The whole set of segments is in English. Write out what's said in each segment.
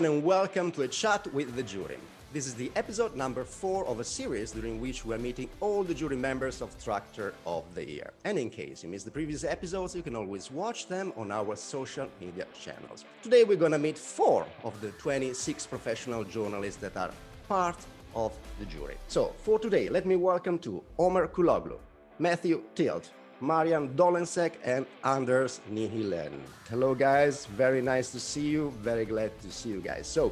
everyone, and welcome to a chat with the jury. This is the episode number 4 of a series during which we are meeting all the jury members of Tractor of the Year. And in case you missed the previous episodes, you can always watch them on our social media channels. Today we're gonna meet 4 of the 26 professional journalists that are part of the jury. So for today, let me welcome to Omer Kuloglu, Matthew Tilt, Marjan Dolensek, and Anders Nilehn. Hello guys, very nice to see you, very glad to see you guys. So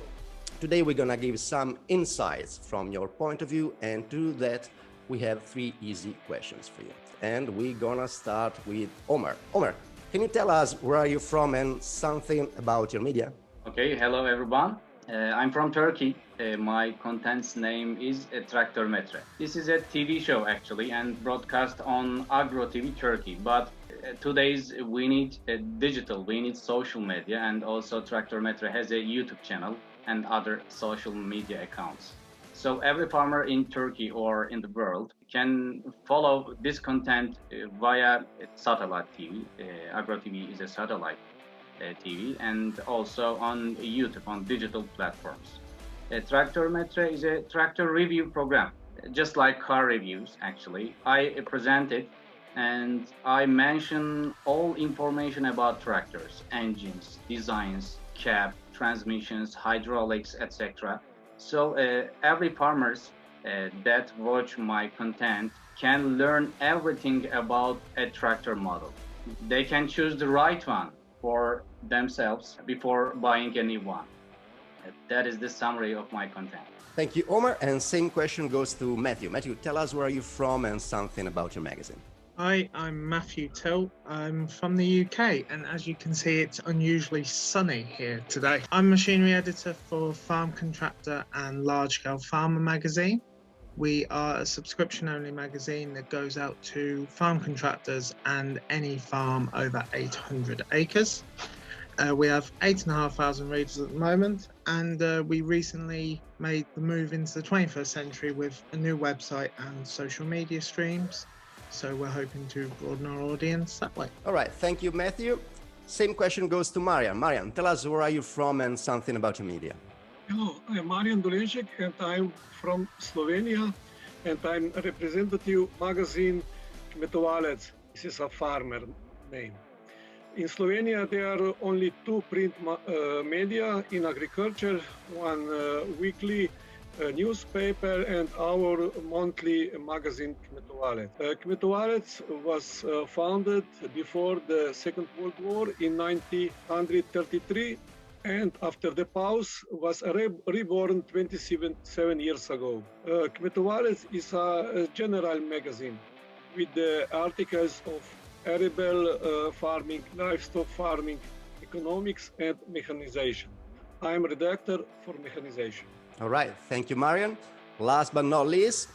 today we're gonna give some insights from your point of view, and to do that we have 3 easy questions for you. And we're gonna start with Omer. Omer, can you tell us where are you from and something about your media? Okay, hello everyone. I'm from Turkey. My content's name is Tractor Metre. This is a TV show actually and broadcast on Agro TV Turkey. But today's we need digital, we need social media, and also Tractor Metre has a YouTube channel and other social media accounts. So every farmer in Turkey or in the world can follow this content via satellite TV. Agro TV is a satellite TV, and also on YouTube, on digital platforms. Tractor Metre is a tractor review program, just like car reviews actually. I present it and I mention all information about tractors, engines, designs, cab, transmissions, hydraulics, etc. So every farmers that watch my content can learn everything about a tractor model. They can choose the right one for themselves before buying a new one. That is the summary of my content. Thank you, Omer, and same question goes to Matthew. Matthew, tell us where are you from and something about your magazine. Hi, I'm Matthew Tilt. I'm from the UK, and as you can see, it's unusually sunny here today. I'm machinery editor for Farm Contractor and Large Scale Farmer magazine. We are a subscription-only magazine that goes out to farm contractors and any farm over 800 acres. We have 8,500 readers at the moment, and we recently made the move into the 21st century with a new website and social media streams. So we're hoping to broaden our audience that way. All right, thank you, Matthew. Same question goes to Marjan. Marjan, tell us where are you from and something about your media. Hello, I'm Marjan Dolensek and I'm from Slovenia, and I'm representative magazine Kmetovalec. This is a farmer name. In Slovenia there are only 2 print media in agriculture, one weekly newspaper and our monthly magazine Kmetovalec. Kmetovalec was founded before the Second World War in 1933, and after the pause was reborn 27 years ago. Kmetovalec is a general magazine with the articles of arable farming, livestock farming, economics and mechanization. I am redactor for mechanization. All right, thank you, Marjan. Last but not least,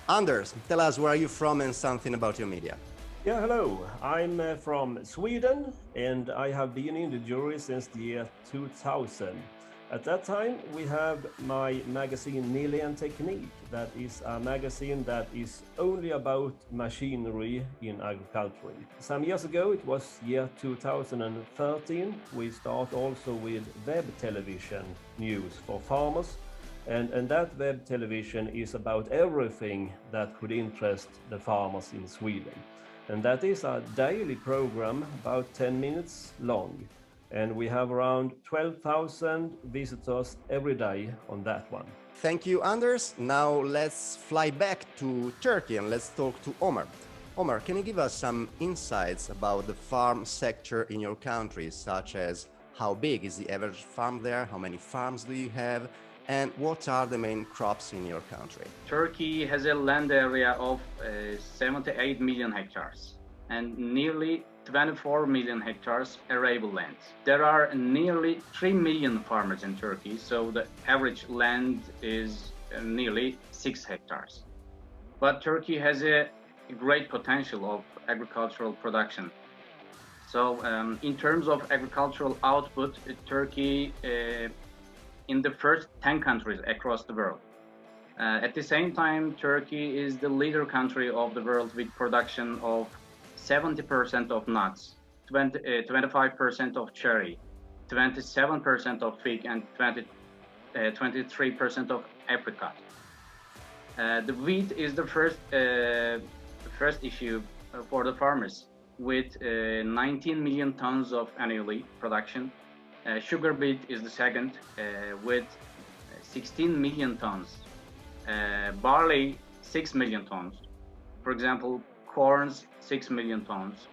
Anders, tell us where are you from and something about your media. Yeah, hello. I'm from Sweden, and I have been in the jury since the year 2000. At that time, we have my magazine Nilehn Technique. That is a magazine that is only about machinery in agriculture. Some years ago, it was year 2013, we start also with web television news for farmers. And that web television is about everything that could interest the farmers in Sweden. And that is a daily program, about 10 minutes long. And we have around 12,000 visitors every day on that one. Thank you, Anders. Now let's fly back to Turkey and let's talk to Omer. Omer, can you give us some insights about the farm sector in your country, such as how big is the average farm there, how many farms do you have, and what are the main crops in your country? Turkey has a land area of 78 million hectares and nearly 24 million hectares arable land. There are nearly 3 million farmers in Turkey, so the average land is nearly 6 hectares. But Turkey has a great potential of agricultural production. So in terms of agricultural output, Turkey in the first 10 countries across the world. At the same time, Turkey is the leader country of the world with production of 70% of nuts, 25% of cherry, 27% of fig, and 23% of apricot. The wheat is the first issue for the farmers, with 19 million tons of annually production. Sugar beet is the second, with 16 million tons. Barley, 6 million tons. For example, corns, 6 million tons.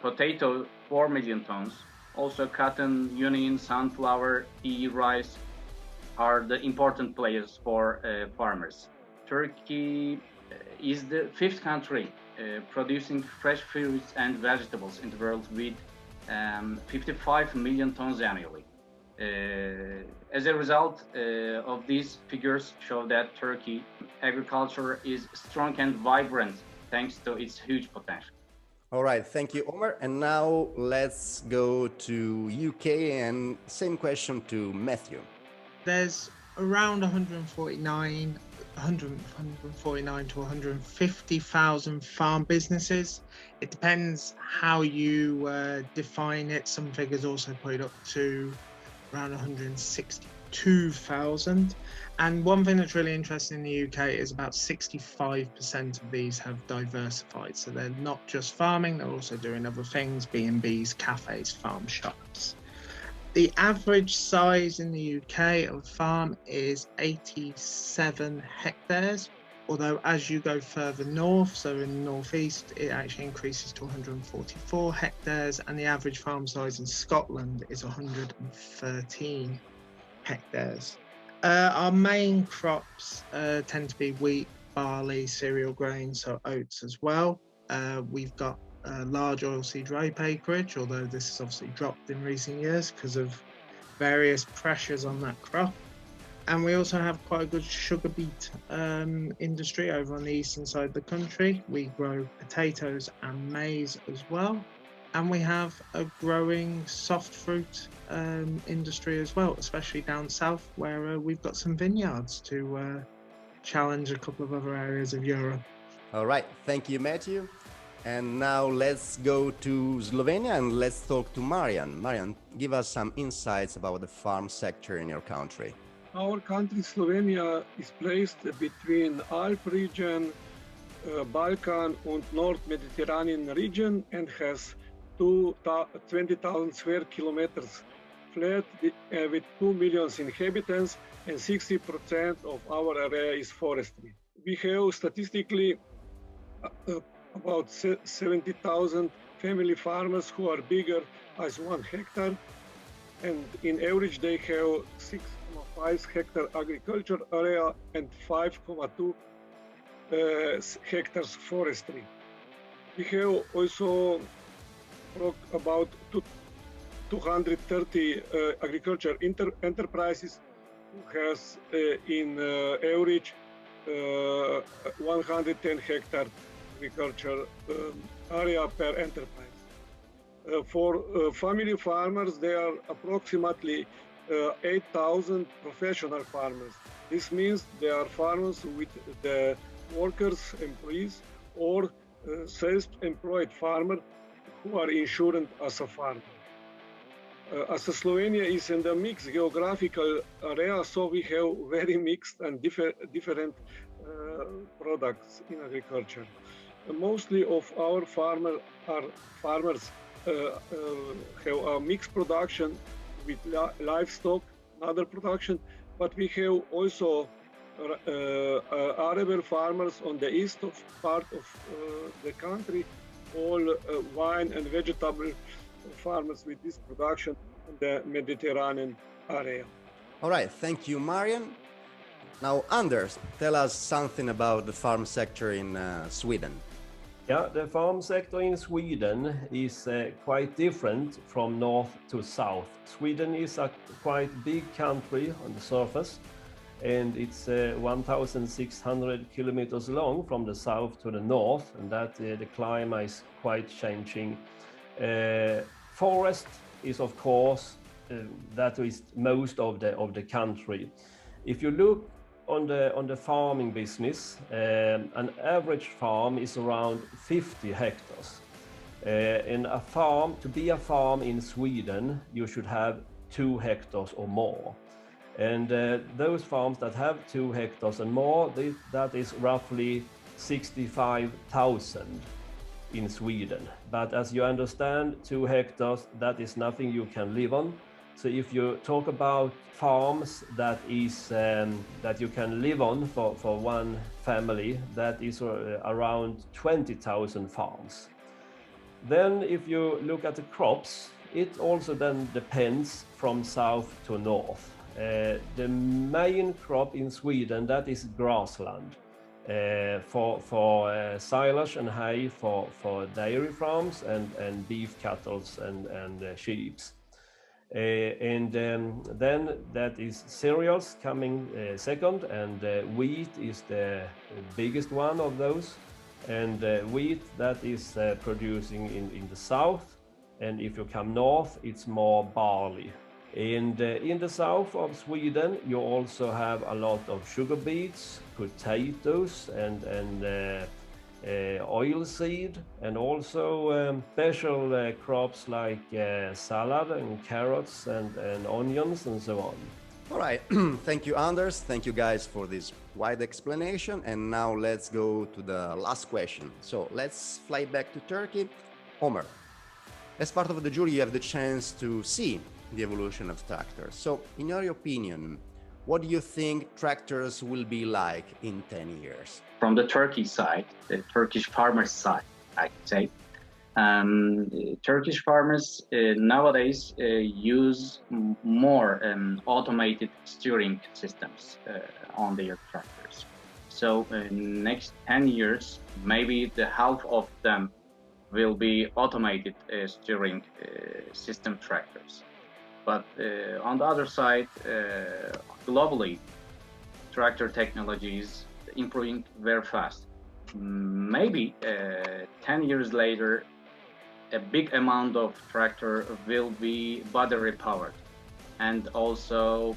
Potato, 4 million tons. Also, cotton, onion, sunflower, pea, rice are the important players for farmers. Turkey is the fifth country producing fresh fruits and vegetables in the world with 55 million tons annually. As a result of these figures show that Turkey agriculture is strong and vibrant thanks to its huge potential. All right, thank you, Omer. And now let's go to UK and same question to Matthew. There's around 149 to 150,000 farm businesses. It depends how you define it. Some figures also put it up to around 162,000. And one thing that's really interesting in the UK is about 65% of these have diversified. So they're not just farming, they're also doing other things, B&Bs, cafes, farm shops. The average size in the UK of a farm is 87 hectares, although as you go further north, so in the northeast, it actually increases to 144 hectares, and the average farm size in Scotland is 113 hectares. Our main crops tend to be wheat, barley, cereal grains, so oats as well. We've got large oilseed rape acreage, although this has obviously dropped in recent years because of various pressures on that crop. And we also have quite a good sugar beet industry over on the eastern side of the country. We grow potatoes and maize as well. And we have a growing soft fruit industry as well, especially down south where we've got some vineyards to challenge a couple of other areas of Europe. All right, thank you, Matthew. And now let's go to Slovenia and let's talk to Marjan. Marjan, give us some insights about the farm sector in your country. Our country, Slovenia, is placed between Alp region, Balkan and North Mediterranean region and has 20,000 square kilometers flat with 2 million inhabitants, and 60% of our area is forestry. We have statistically about 70,000 family farmers who are bigger as 1 hectare, and in average they have 6.5 hectare agriculture area and 5.2 hectares forestry. We have also about 230 agriculture enterprises who has in average 110 hectare agriculture area per enterprise. For family farmers, there are approximately 8,000 professional farmers. This means they are farmers with the workers, employees, or self-employed farmer who are insured as a farmer. As Slovenia is in the mixed geographical area, so we have very mixed and different products in agriculture. Mostly of our farmers have a mixed production with livestock and other production, but we have also arable farmers on the east of part of the country, all wine and vegetable farmers with this production in the Mediterranean area. All right, thank you, Marjan. Now, Anders, tell us something about the farm sector in Sweden. Yeah, the farm sector in Sweden is quite different from north to south. Sweden is a quite big country on the surface, and it's 1,600 kilometers long from the south to the north, and that the climate is quite changing. Forest is, of course, that is most of the country. If you look on the farming business, an average farm is around 50 hectares. In a farm, to be a farm in Sweden, you should have 2 hectares or more. And those farms that have 2 hectares and more, that is roughly 65,000 in Sweden. But as you understand, 2 hectares, that is nothing you can live on. So if you talk about farms that you can live on for one family, that is around 20,000 farms. Then if you look at the crops, it also then depends from south to north. The main crop in Sweden, that is grassland. For silage and hay for dairy farms and beef cattle and sheep. Then that is cereals coming second, and wheat is the biggest one of those. And wheat, that is producing in the south, and if you come north, it's more barley. And in the south of Sweden, you also have a lot of sugar beets, potatoes, and oilseed, and also special crops like salad and carrots and onions and so on. All right, thank you, Anders. Thank you guys for this wide explanation. And now let's go to the last question. So let's fly back to Turkey. Omer, as part of the jury, you have the chance to see the evolution of tractors. So in your opinion, what do you think tractors will be like in 10 years? From the Turkey side, the Turkish farmers side, I could say, Turkish farmers nowadays use more automated steering systems on their tractors. So next 10 years, maybe the half of them will be automated steering system tractors. But on the other side, globally, tractor technology is improving very fast. Maybe 10 years later, a big amount of tractor will be battery powered and also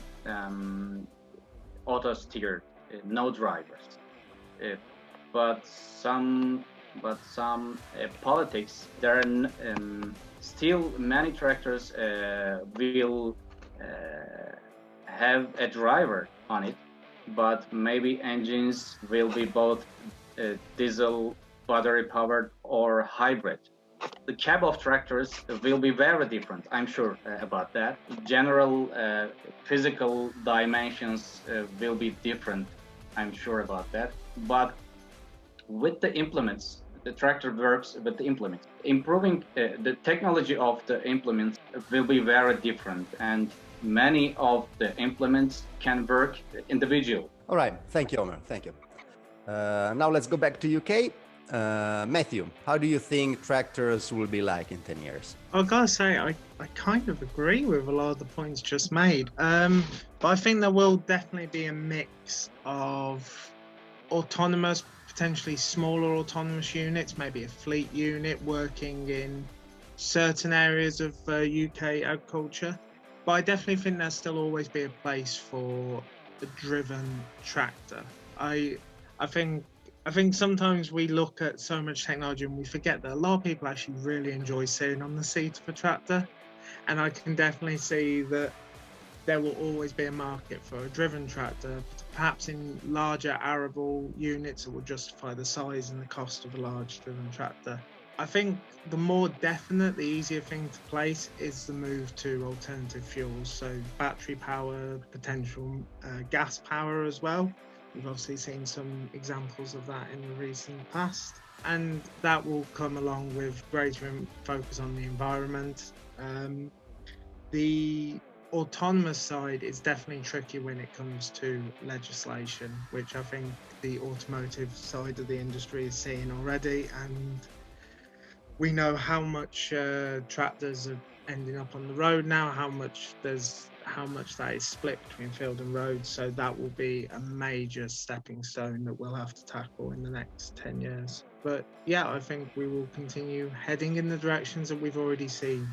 auto steered, no drivers. But some politics, there are still many tractors will have a driver on it, but maybe engines will be both diesel, battery powered, or hybrid. The cab of tractors will be very different, I'm sure about that. General physical dimensions will be different, I'm sure about that. But with the implements, the tractor works with the implements. Improving the technology of the implements will be very different, and many of the implements can work individual. All right, thank you, Omer. Thank you. Now let's go back to UK. Matthew, how do you think tractors will be like in 10 years? I gotta say, I kind of agree with a lot of the points just made. But I think there will definitely be a mix of autonomous, potentially smaller autonomous units, maybe a fleet unit working in certain areas of UK agriculture. But I definitely think there'll still always be a place for a driven tractor. I think sometimes we look at so much technology and we forget that a lot of people actually really enjoy sitting on the seat of a tractor. And I can definitely see that there will always be a market for a driven tractor, perhaps in larger arable units that will justify the size and the cost of a large driven tractor. I think the more definite, the easier thing to place is the move to alternative fuels, so battery power, potential gas power as well. We've obviously seen some examples of that in the recent past, and that will come along with greater focus on the environment. The autonomous side is definitely tricky when it comes to legislation, which I think the automotive side of the industry is seeing already, and we know how much tractors are ending up on the road now, how much that is split between field and road. So that will be a major stepping stone that we'll have to tackle in the next 10 years. But yeah, I think we will continue heading in the directions that we've already seen.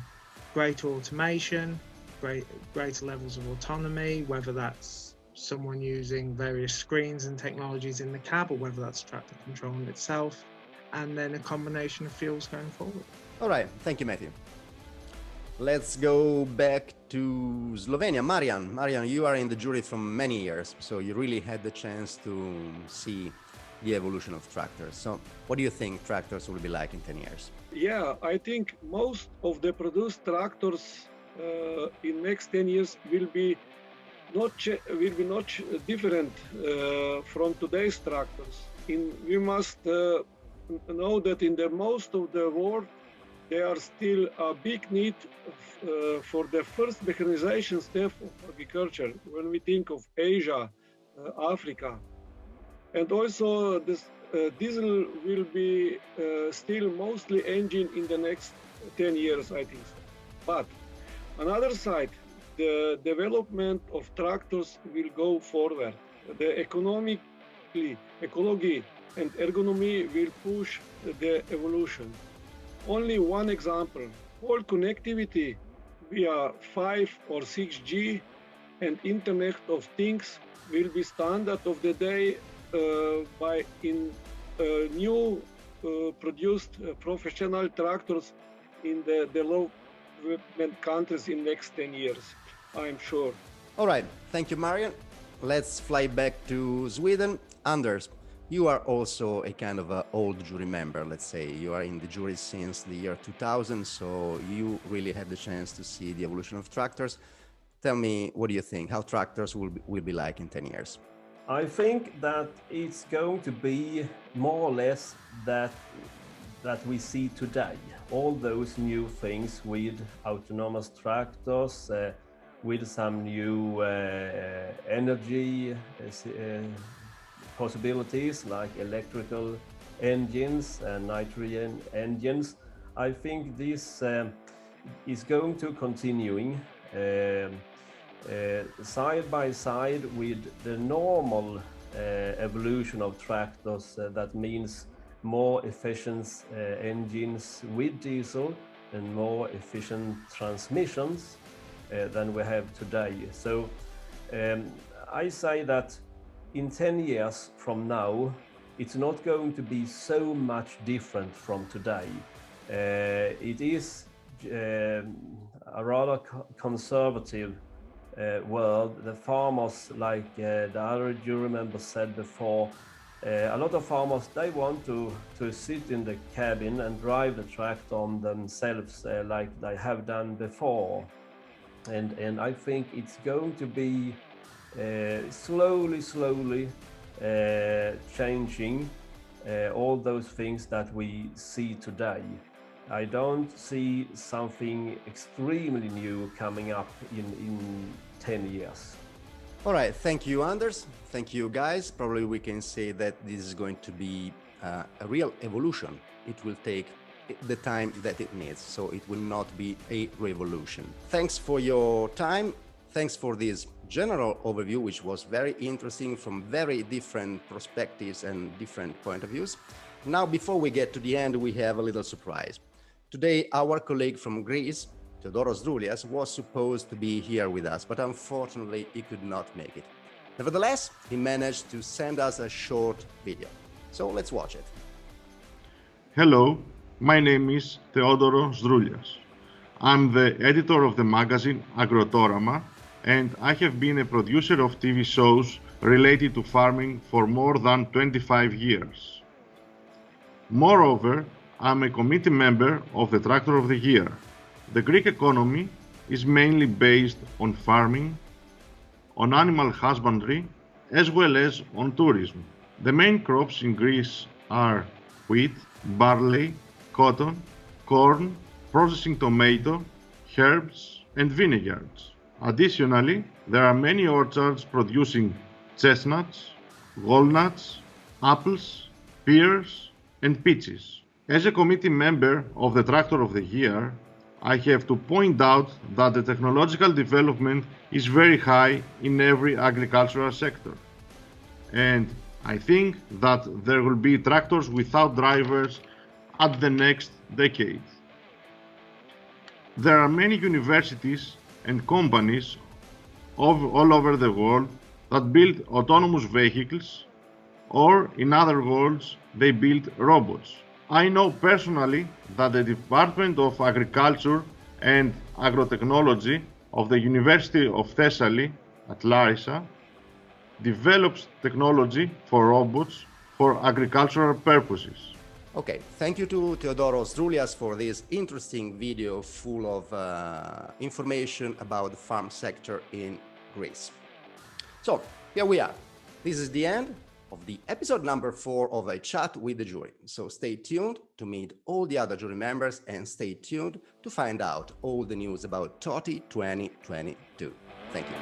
Greater automation, greater levels of autonomy, whether that's someone using various screens and technologies in the cab, or whether that's tractor controlling itself, and then a combination of fuels going forward. All right, thank you, Matthew. Let's go back to Slovenia. Marjan, you are in the jury for many years, so you really had the chance to see the evolution of tractors. So what do you think tractors will be like in 10 years? Yeah, I think most of the produced tractors in next 10 years will be not different from today's tractors. We must know that in the most of the world there are still a big need for the first mechanization step of agriculture when we think of Asia, Africa. And also this diesel will be still mostly engine in the next 10 years, I think so. But another side, the development of tractors will go forward. The ecology and ergonomy will push the evolution. Only one example, all connectivity via 5 or 6G and Internet of Things will be standard of the day by in new produced professional tractors in the development countries in next 10 years, I'm sure. All right, thank you, Marjan. Let's fly back to Sweden. Anders, you are also a kind of an old jury member, let's say. You are in the jury since the year 2000, so you really had the chance to see the evolution of tractors. Tell me, what do you think? How tractors will be like in 10 years? I think that it's going to be more or less that we see today. All those new things with autonomous tractors, with some new energy possibilities like electrical engines and nitrogen engines. I think this is going to continuing side by side with the normal evolution of tractors. That means more efficient engines with diesel and more efficient transmissions than we have today. So I say that in 10 years from now, it's not going to be so much different from today. It is a rather conservative world. The farmers, like the other jury members said before, a lot of farmers, they want to sit in the cabin and drive the tractor on themselves like they have done before. And I think it's going to be slowly changing all those things that we see today. I don't see something extremely new coming up in 10 years. All right, thank you, Anders. Thank you, guys. Probably we can say that this is going to be a real evolution. It will take the time that it needs, so it will not be a revolution. Thanks for your time. Thanks for this general overview, which was very interesting from very different perspectives and different point of views. Now, before we get to the end, we have a little surprise. Today, our colleague from Greece, Teodoro Sdroulias, was supposed to be here with us, but unfortunately, he could not make it. Nevertheless, he managed to send us a short video. So let's watch it. Hello, my name is Teodoro Sdroulias. I'm the editor of the magazine Agrotorama, and I have been a producer of TV shows related to farming for more than 25 years. Moreover, I'm a committee member of the Tractor of the Year. The Greek economy is mainly based on farming, on animal husbandry, as well as on tourism. The main crops in Greece are wheat, barley, cotton, corn, processing tomato, herbs, and vineyards. Additionally, there are many orchards producing chestnuts, walnuts, apples, pears, and peaches. As a committee member of the Tractor of the Year, I have to point out that the technological development is very high in every agricultural sector. And I think that there will be tractors without drivers at the next decade. There are many universities and companies all over the world that build autonomous vehicles, or in other words, they build robots. I know personally that the Department of Agriculture and Agrotechnology of the University of Thessaly at Larissa develops technology for robots for agricultural purposes. Okay, thank you to Teodoro Sdroulias for this interesting video full of information about the farm sector in Greece. So, here we are. This is the end of the episode number 4 of a chat with the jury. So stay tuned to meet all the other jury members and stay tuned to find out all the news about TOTI 2022. Thank you.